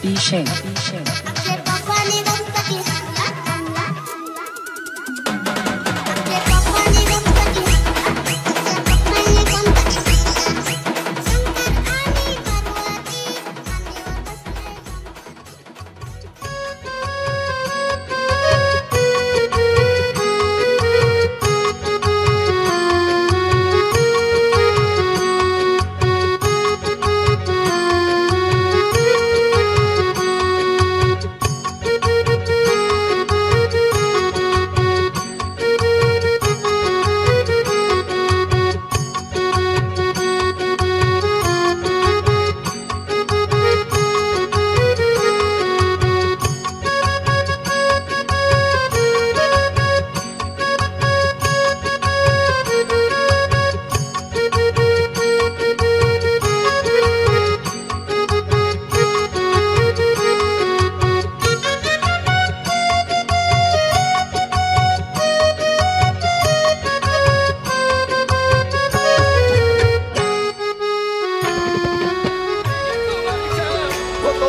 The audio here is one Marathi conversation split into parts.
अभिषेक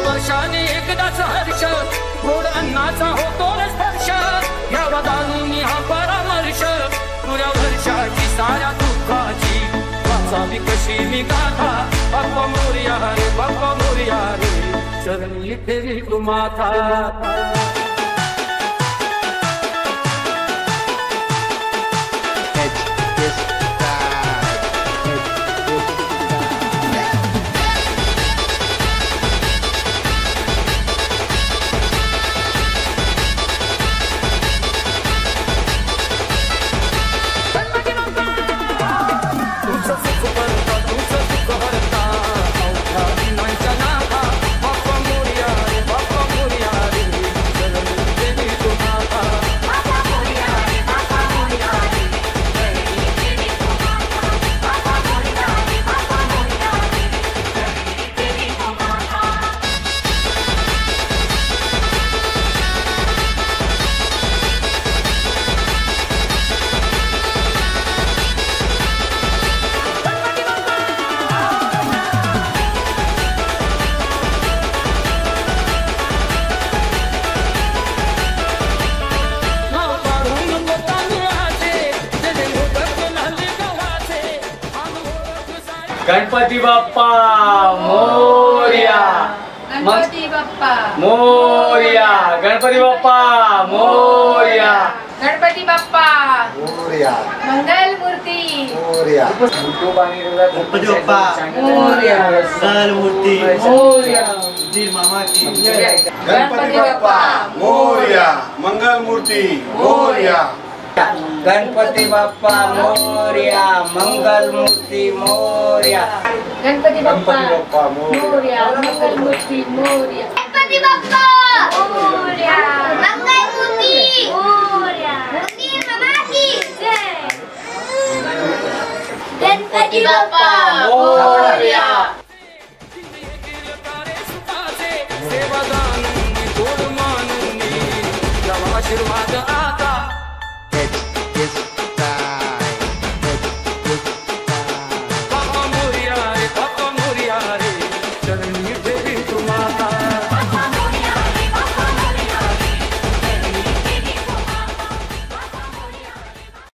एकदाच हर्ष गोड अन्नाचा होतो स्पर्श या वदानी हा परामर्श तुझ्या वर्षाची साऱ्या दुःखाची वाचावी कशी मी गाथा बाप्पा मोरया रे बाप्पा मोरया रे चरणी फेरी तू माथा गणपती बाप्पा मोरया गणपती बाप्पा मोरया गणपती बाप्पा मोरया गणपती बाप्पा मोरया मंगल मूर्ती मोरया गणपती बाप्पा मोरया मंगल मूर्ती मोरया मामा की गणपती बाप्पा मोरया मंगल मूर्ती मोरया गणपती बाप्पा मोरया मंगल मूर्ती मोरया गणपती बाप्पा मोरया मंगल मूर्ती मोरया गणपती बाप्पा मोरया मंगल मूर्ती मोरया गणपती मामा की जय गणपती बाप्पा मोरया